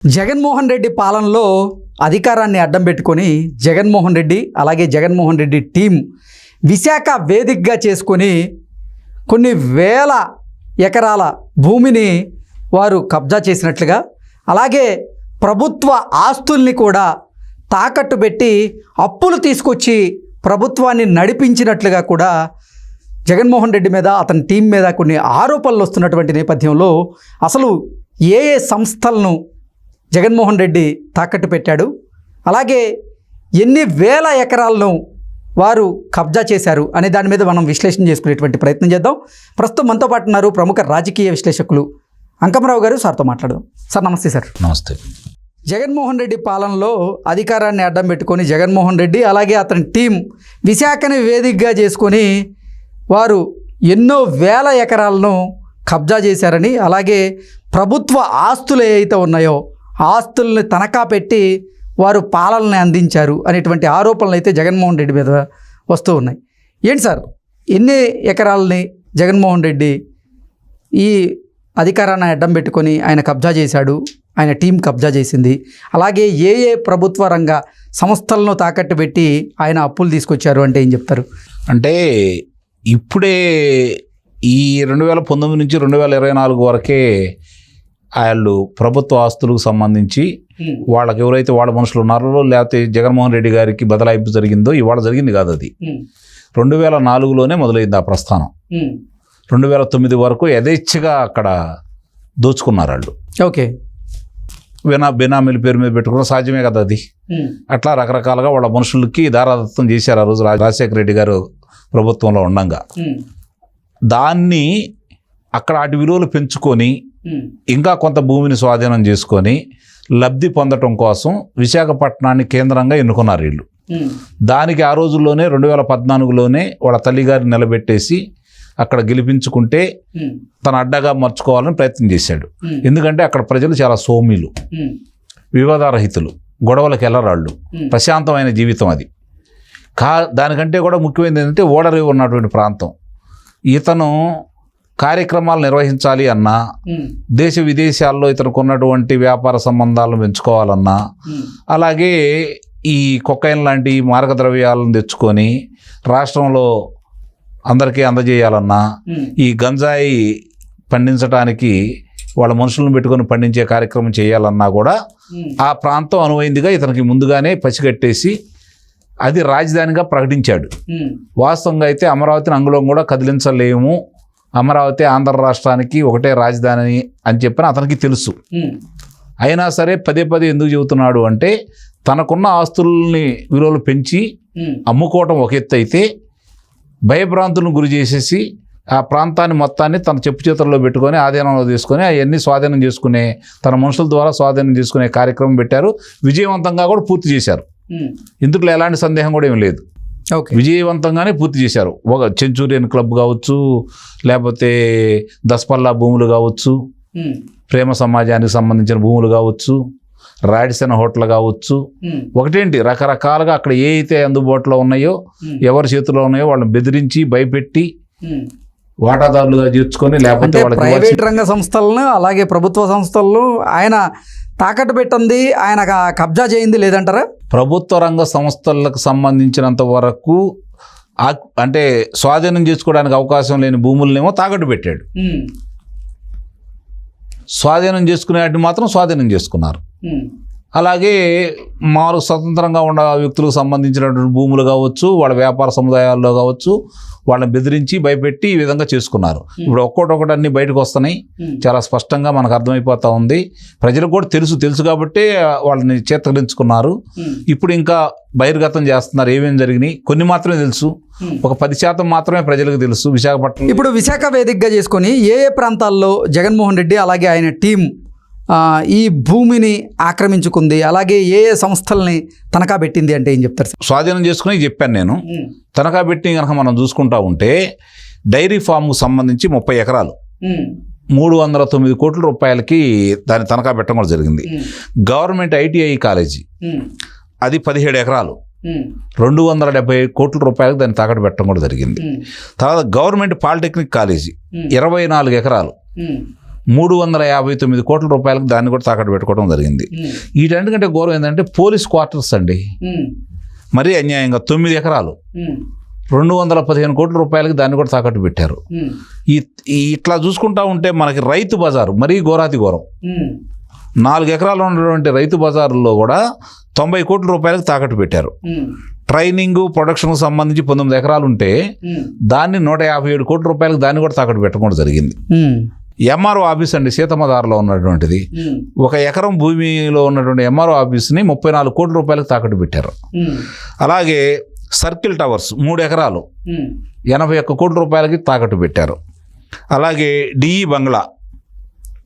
జగన్మోహన్ రెడ్డి పాలనలో అధికారాన్ని అడ్డం పెట్టుకొని జగన్మోహన్ రెడ్డి అలాగే జగన్మోహన్ రెడ్డి టీం విశాఖ వేదికగా చేసుకొని కొన్ని వేల ఎకరాల భూమిని వారు కబ్జా చేసినట్లుగా, అలాగే ప్రభుత్వ ఆస్తుల్ని కూడా తాకట్టు పెట్టి అప్పులు తీసుకొచ్చి ప్రభుత్వాన్ని నడిపించినట్లుగా కూడా జగన్మోహన్ రెడ్డి మీద అతని టీం మీద కొన్ని ఆరోపణలు వస్తున్నటువంటి నేపథ్యంలో అసలు ఏ సంస్థలను జగన్మోహన్ రెడ్డి తాకట్టు పెట్టాడు, అలాగే ఎన్ని వేల ఎకరాలను వారు కబ్జా చేశారు అనే దాని మీద మనం విశ్లేషణ చేసుకునేటువంటి ప్రయత్నం చేద్దాం. ప్రస్తుతం మనతో పాటు ఉన్నారు ప్రముఖ రాజకీయ విశ్లేషకులు అంకమరావు గారు. సార్తో మాట్లాడదాం. సార్ నమస్తే. సార్ నమస్తే. జగన్మోహన్ రెడ్డి పాలనలో అధికారాన్ని అడ్డం పెట్టుకొని జగన్మోహన్ రెడ్డి అలాగే అతని టీం విశాఖని వేదికగా చేసుకొని వారు ఎన్నో వేల ఎకరాలను కబ్జా చేశారని, అలాగే ప్రభుత్వ ఆస్తులు ఏవైతే ఉన్నాయో ఆస్తుల్ని తనఖా పెట్టి వారు పాలనని అందించారు అనేటువంటి ఆరోపణలు అయితే జగన్మోహన్ రెడ్డి మీద వస్తూ ఉన్నాయి. ఏంటి సార్, ఎన్ని ఎకరాలని జగన్మోహన్ రెడ్డి ఈ అధికారాన్ని అడ్డం పెట్టుకొని ఆయన కబ్జా చేశాడు, ఆయన టీం కబ్జా చేసింది, అలాగే ఏ ప్రభుత్వ రంగ సంస్థలను తాకట్టు పెట్టి ఆయన అప్పులు తీసుకొచ్చారు అంటే ఏం చెప్తారు? అంటే ఇప్పుడే ఈ 2019 నుంచి 2024 వరకే వాళ్ళు ప్రభుత్వ ఆస్తులకు సంబంధించి వాళ్ళకి ఎవరైతే వాళ్ళ మనుషులు ఉన్నారో, లేకపోతే జగన్మోహన్ రెడ్డి గారికి బదలాయింపు జరిగిందో ఇవాళ జరిగింది కాదు. అది 2004లోనే మొదలైంది ఆ ప్రస్థానం. 2009 వరకు యథేచ్ఛగా అక్కడ దోచుకున్నారు వాళ్ళు. ఓకే, బెనామీల పేరు మీద పెట్టుకున్న సాధ్యమే కదా అది. అట్లా రకరకాలుగా వాళ్ళ మనుషులకి దారాదత్తం చేశారు ఆ రోజు రాజశేఖర రెడ్డి గారు ప్రభుత్వంలో ఉండంగా. దాన్ని అక్కడ అటు విలువలు పెంచుకొని ఇంకా కొంత భూమిని స్వాధీనం చేసుకొని లబ్ధి పొందటం కోసం విశాఖపట్నాన్ని కేంద్రంగా ఎన్నుకున్నారు వీళ్ళు. దానికి ఆ రోజుల్లోనే 2014లోనే వాళ్ళ తల్లిగారిని నిలబెట్టేసి అక్కడ గెలిపించుకుంటే తన అడ్డగా మార్చుకోవాలని ప్రయత్నం చేశాడు. ఎందుకంటే అక్కడ ప్రజలు చాలా సౌమ్యులు, వివాదారహితులు, గొడవలకు ఎల్లరాళ్ళు, ప్రశాంతమైన జీవితం అది. దానికంటే కూడా ముఖ్యమైనది ఏంటంటే ఓడరేవు ఉన్నటువంటి ప్రాంతం. ఇతను కార్యక్రమాలు నిర్వహించాలి అన్నా, దేశ విదేశాల్లో ఇతనికి ఉన్నటువంటి వ్యాపార సంబంధాలను పెంచుకోవాలన్నా, అలాగే ఈ కొకైన్ లాంటి మార్గద్రవ్యాలను తెచ్చుకొని రాష్ట్రంలో అందరికీ అందజేయాలన్నా, ఈ గంజాయి పండించడానికి వాళ్ళ మనుషులను పెట్టుకొని పండించే కార్యక్రమం చేయాలన్నా కూడా ఆ ప్రాంతం అనువైందిగా ఇతనికి ముందుగానే పసిగట్టేసి అది రాజధానిగా ప్రకటించాడు. వాస్తవంగా అయితే అమరావతిని అంగుళం కూడా కదిలించలేము, అమరావతి ఆంధ్ర రాష్ట్రానికి ఒకటే రాజధాని అని చెప్పిన అతనికి తెలుసు. అయినా సరే పదే పదే ఎందుకు చెబుతున్నాడు అంటే, తనకున్న ఆస్తుల్ని విలువలు పెంచి అమ్ముకోవటం ఒక ఎత్తు అయితే, భయభ్రాంతులను గురి చేసేసి ఆ ప్రాంతాన్ని మొత్తాన్ని తన చెప్పు చేతుల్లో పెట్టుకొని ఆధీనంలో తీసుకొని అవన్నీ స్వాధీనం చేసుకునే, తన మనుషుల ద్వారా స్వాధీనం చేసుకునే కార్యక్రమం పెట్టారు. విజయవంతంగా కూడా పూర్తి చేశారు. ఇందులో ఎలాంటి సందేహం కూడా ఏం లేదు. విజయవంతంగానే పూర్తి చేశారు. ఒక సెంచురియన్ క్లబ్ కావచ్చు, లేకపోతే దస్పల్లా భూములు కావచ్చు, ప్రేమ సమాజానికి సంబంధించిన భూములు కావచ్చు, రాడిసన్ హోటల్ కావచ్చు, ఒకటేంటి రకరకాలుగా అక్కడ ఏ అయితే అందుబాటులో ఉన్నాయో, ఎవరి చేతిలో ఉన్నాయో వాళ్ళని బెదిరించి భయపెట్టి వాటాదారులుగా చేర్చుకొని, లేకపోతే ప్రైవేట్ రంగ సంస్థలను అలాగే ప్రభుత్వ సంస్థలను ఆయన తాకట్టు పెట్టింది, ఆయన కబ్జా చేయింది లేదంటారా? ప్రభుత్వ రంగ సంస్థలకు సంబంధించినంత వరకు అంటే స్వాధీనం చేసుకోవడానికి అవకాశం లేని భూములనేమో తాకట్టు పెట్టాడు. స్వాధీనం చేసుకునే వాటిని మాత్రం స్వాధీనం చేసుకున్నారు. అలాగే మారు స్వతంత్రంగా ఉన్న వ్యక్తులకు సంబంధించినటువంటి భూములు కావచ్చు, వాళ్ళ వ్యాపార సముదాయాల్లో కావచ్చు, వాళ్ళని బెదిరించి భయపెట్టి ఈ విధంగా చేసుకున్నారు. ఇప్పుడు ఒక్కొక్కటి అన్ని బయటకు వస్తున్నాయి, చాలా స్పష్టంగా మనకు అర్థమైపోతా ఉంది. ప్రజలకు కూడా తెలుసు కాబట్టి వాళ్ళని చేతరించుకున్నారు. ఇప్పుడు ఇంకా బహిర్గతం చేస్తున్నారు ఏమేమి జరిగినాయి. కొన్ని మాత్రమే తెలుసు, ఒక 10% మాత్రమే ప్రజలకు తెలుసు విశాఖపట్నం. ఇప్పుడు విశాఖ వేదికగా చేసుకొని ఏ ప్రాంతాల్లో జగన్మోహన్ రెడ్డి అలాగే ఆయన టీం ఈ భూమిని ఆక్రమించుకుంది, అలాగే ఏ సంస్థల్ని తనఖా పెట్టింది అంటే ఏం చెప్తారు? స్వాధీనం చేసుకుని చెప్పాను నేను. తనఖా పెట్టి కనుక మనం చూసుకుంటా ఉంటే డైరీ ఫామ్కు సంబంధించి 30 ఎకరాలు 309 కోట్ల రూపాయలకి దాని తనఖా పెట్టడం కూడా జరిగింది. గవర్నమెంట్ ITI కాలేజీ అది 17 ఎకరాలు 270 కోట్ల రూపాయలకు దాన్ని తాకట్టు పెట్టడం కూడా జరిగింది. తర్వాత గవర్నమెంట్ పాలిటెక్నిక్ కాలేజీ 24 ఎకరాలు 359 కోట్ల రూపాయలకు దాన్ని కూడా తాకట్టు పెట్టుకోవడం జరిగింది. వీటన్నిటికంటే ఘోరం ఏంటంటే పోలీస్ క్వార్టర్స్ అండి, మరీ అన్యాయంగా 9 ఎకరాలు 215 కోట్ల రూపాయలకి దాన్ని కూడా తాకట్టు పెట్టారు. ఇట్లా చూసుకుంటా ఉంటే మనకి రైతు బజారు మరీ ఘోరాతి ఘోరం. 4 ఎకరాలు ఉన్నటువంటి రైతు బజారులో కూడా 90 కోట్ల రూపాయలకు తాకట్టు పెట్టారు. ట్రైనింగ్ ప్రొడక్షన్ సంబంధించి 19 ఎకరాలు ఉంటే దాన్ని 157 కోట్ల రూపాయలకు దాన్ని కూడా తాకట్టు పెట్టకుండా జరిగింది. ఎంఆర్ఓ ఆఫీస్ అండి సీతమ్మదారిలో ఉన్నటువంటిది, 1 ఎకరం భూమిలో ఉన్నటువంటి ఎంఆర్ఓ ఆఫీస్ని 34 కోట్ల రూపాయలకు తాకట్టు పెట్టారు. అలాగే సర్కిల్ టవర్స్ 3 ఎకరాలు 81 కోట్ల రూపాయలకి తాకట్టు పెట్టారు. అలాగే డిఈ బంగ్లా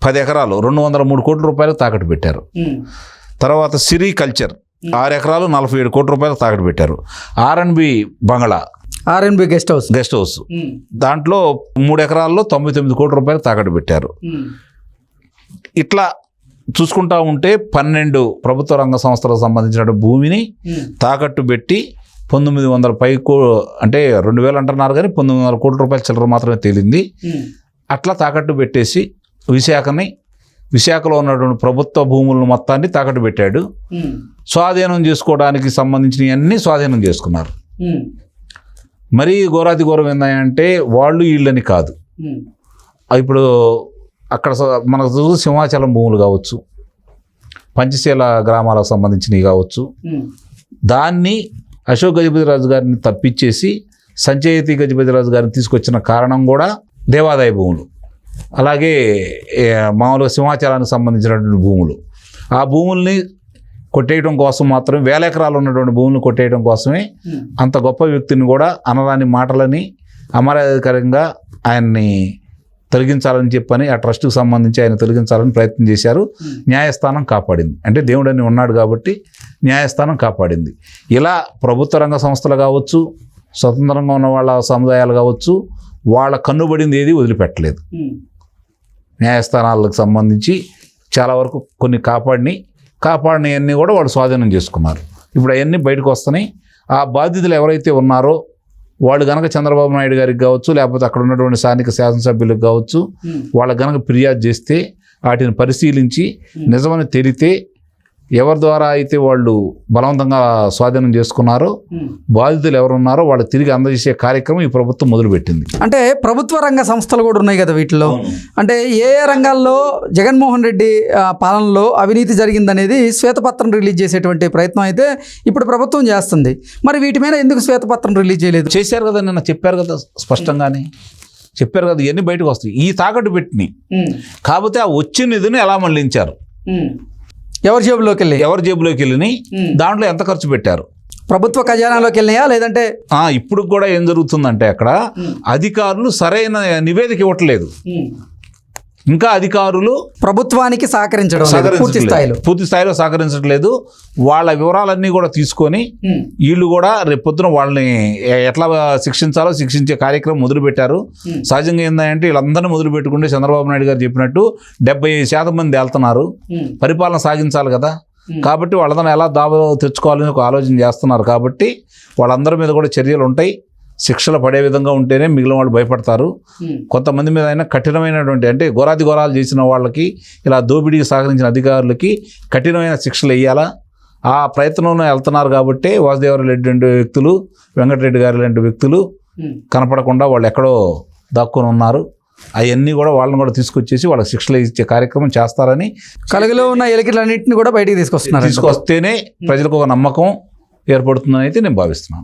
10 ఎకరాలు 203 కోట్ల రూపాయలకు తాకట్టు పెట్టారు. తర్వాత సిరి కల్చర్ 6 ఎకరాలు 47 కోట్ల రూపాయలకు తాకట్టు పెట్టారు. ఆర్ఎన్బి బంగ్లా, ఆర్ఎన్బి గెస్ట్ హౌస్ దాంట్లో 3 ఎకరాల్లో 99 కోట్ల రూపాయలు తాకట్టు పెట్టారు. ఇట్లా చూసుకుంటా ఉంటే 12 ప్రభుత్వ రంగ సంస్థలకు సంబంధించిన భూమిని తాకట్టు పెట్టి 1900 అంటే 2000 అంటున్నారు కానీ 1900 కోట్ల రూపాయల చిల్లర మాత్రమే తేలింది. అట్లా తాకట్టు పెట్టేసి విశాఖలో ఉన్నటువంటి ప్రభుత్వ భూములను మొత్తాన్ని తాకట్టు పెట్టాడు. స్వాధీనం చేసుకోవడానికి సంబంధించినవన్నీ స్వాధీనం చేసుకున్నారు. మరీ ఘోరాతి ఘోరం ఏంటంటే వాళ్ళు వీళ్ళని కాదు, ఇప్పుడు అక్కడ మనకు చూసి సింహాచలం భూములు కావచ్చు, పంచశీల గ్రామాలకు సంబంధించినవి కావచ్చు, దాన్ని అశోక్ గజపతిరాజు గారిని తప్పించేసి సంచయితి గజపతిరాజు గారిని తీసుకొచ్చిన కారణం కూడా దేవాదాయ భూములు. అలాగే మామూలుగా సింహాచలానికి సంబంధించినటువంటి భూములు, ఆ భూముల్ని కొట్టేయడం కోసం మాత్రం 1000 ఎకరాలు ఉన్నటువంటి భూములను కొట్టేయడం కోసమే అంత గొప్ప వ్యక్తిని కూడా అనరాని మాటలని అమర్యాదకరంగా ఆయన్ని తొలగించాలని చెప్పని ఆ ట్రస్ట్కి సంబంధించి ఆయన తొలగించాలని ప్రయత్నం చేశారు. న్యాయస్థానం కాపాడింది. అంటే దేవుడని ఉన్నాడు కాబట్టి న్యాయస్థానం కాపాడింది. ఇలా ప్రభుత్వ రంగ సంస్థలు కావచ్చు, స్వతంత్రంగా ఉన్న వాళ్ళ సముదాయాలు కావచ్చు, వాళ్ళ కన్నుబడింది ఏది వదిలిపెట్టలేదు. న్యాయస్థానాలకు సంబంధించి చాలా వరకు కొన్ని కాపాడినవన్నీ కూడా వాళ్ళు స్వాధీనం చేసుకున్నారు. ఇప్పుడు అవన్నీ బయటకు వస్తున్నాయి. ఆ బాధితులు ఎవరైతే ఉన్నారో వాళ్ళు గనక చంద్రబాబు నాయుడు గారికి కావచ్చు, లేకపోతే అక్కడ ఉన్నటువంటి స్థానిక శాసనసభ్యులకు కావచ్చు, వాళ్ళకి గనక ఫిర్యాదు చేస్తే వాటిని పరిశీలించి నిజమని తేలితే ఎవరి ద్వారా అయితే వాళ్ళు బలవంతంగా స్వాధీనం చేసుకున్నారో బాధితులు ఎవరున్నారో వాళ్ళు తిరిగి అందజేసే కార్యక్రమం ఈ ప్రభుత్వం మొదలుపెట్టింది. అంటే ప్రభుత్వ రంగ సంస్థలు కూడా ఉన్నాయి కదా వీటిలో. అంటే ఏ రంగాల్లో జగన్మోహన్ రెడ్డి పాలనలో అవినీతి జరిగిందనేది శ్వేతపత్రం రిలీజ్ చేసేటువంటి ప్రయత్నం అయితే ఇప్పుడు ప్రభుత్వం చేస్తుంది. మరి వీటి మీద ఎందుకు శ్వేతపత్రం రిలీజ్ చేయలేదు? చేశారు కదా, నిన్న చెప్పారు కదా, స్పష్టంగానే చెప్పారు కదా, ఇవన్నీ బయటకు వస్తాయి. ఈ తాకట్టు పెట్టినాయి కాకపోతే ఆ వచ్చిన నిధిని ఎలా మళ్ళించారు, ఎవరి జేబులోకి వెళ్ళి దాంట్లో ఎంత ఖర్చు పెట్టారు, ప్రభుత్వ ఖజానాలోకి వెళ్ళినాయా లేదంటే ఇప్పుడు కూడా ఏం జరుగుతుందంటే అక్కడ అధికారులు సరైన నివేదిక ఇవ్వట్లేదు. ఇంకా అధికారులు ప్రభుత్వానికి పూర్తి స్థాయిలో సహకరించట్లేదు. వాళ్ళ వివరాలన్నీ కూడా తీసుకొని వీళ్ళు కూడా రేపొద్దున వాళ్ళని ఎట్లా శిక్షించాలో శిక్షించే కార్యక్రమం మొదలుపెట్టారు. సహజంగా ఏంటంటే వీళ్ళందరినీ మొదలుపెట్టుకుంటే చంద్రబాబు నాయుడు గారు చెప్పినట్టు 75% మంది వెళ్తున్నారు, పరిపాలన సాగించాలి కదా. కాబట్టి వాళ్ళందరూ ఎలా దాబలో తెచ్చుకోవాలని ఒక ఆలోచన చేస్తున్నారు. కాబట్టి వాళ్ళందరి మీద కూడా చర్యలు ఉంటాయి. శిక్షలు పడే విధంగా ఉంటేనే మిగిలిన వాళ్ళు భయపడతారు. కొంతమంది మీద అయినా కఠినమైనటువంటి అంటే ఘోరాలు చేసిన వాళ్ళకి, ఇలా దోపిడీకి సహకరించిన అధికారులకి కఠినమైన శిక్షలు వేయాలా, ఆ ప్రయత్నంలో వెళ్తున్నారు. కాబట్టి వాసుదేవరావు రెడ్డి లాంటి వ్యక్తులు, వెంకటరెడ్డి గారు లాంటి వ్యక్తులు కనపడకుండా వాళ్ళు ఎక్కడో దాక్కుని ఉన్నారు. అవన్నీ కూడా వాళ్ళని కూడా తీసుకొచ్చేసి వాళ్ళకి శిక్షలు ఇచ్చే కార్యక్రమం చేస్తారని, కలుగులో ఉన్న ఎలికలన్నింటినీ కూడా బయటికి తీసుకొస్తేనే ప్రజలకు ఒక నమ్మకం ఏర్పడుతుందని అయితే నేను భావిస్తున్నాను.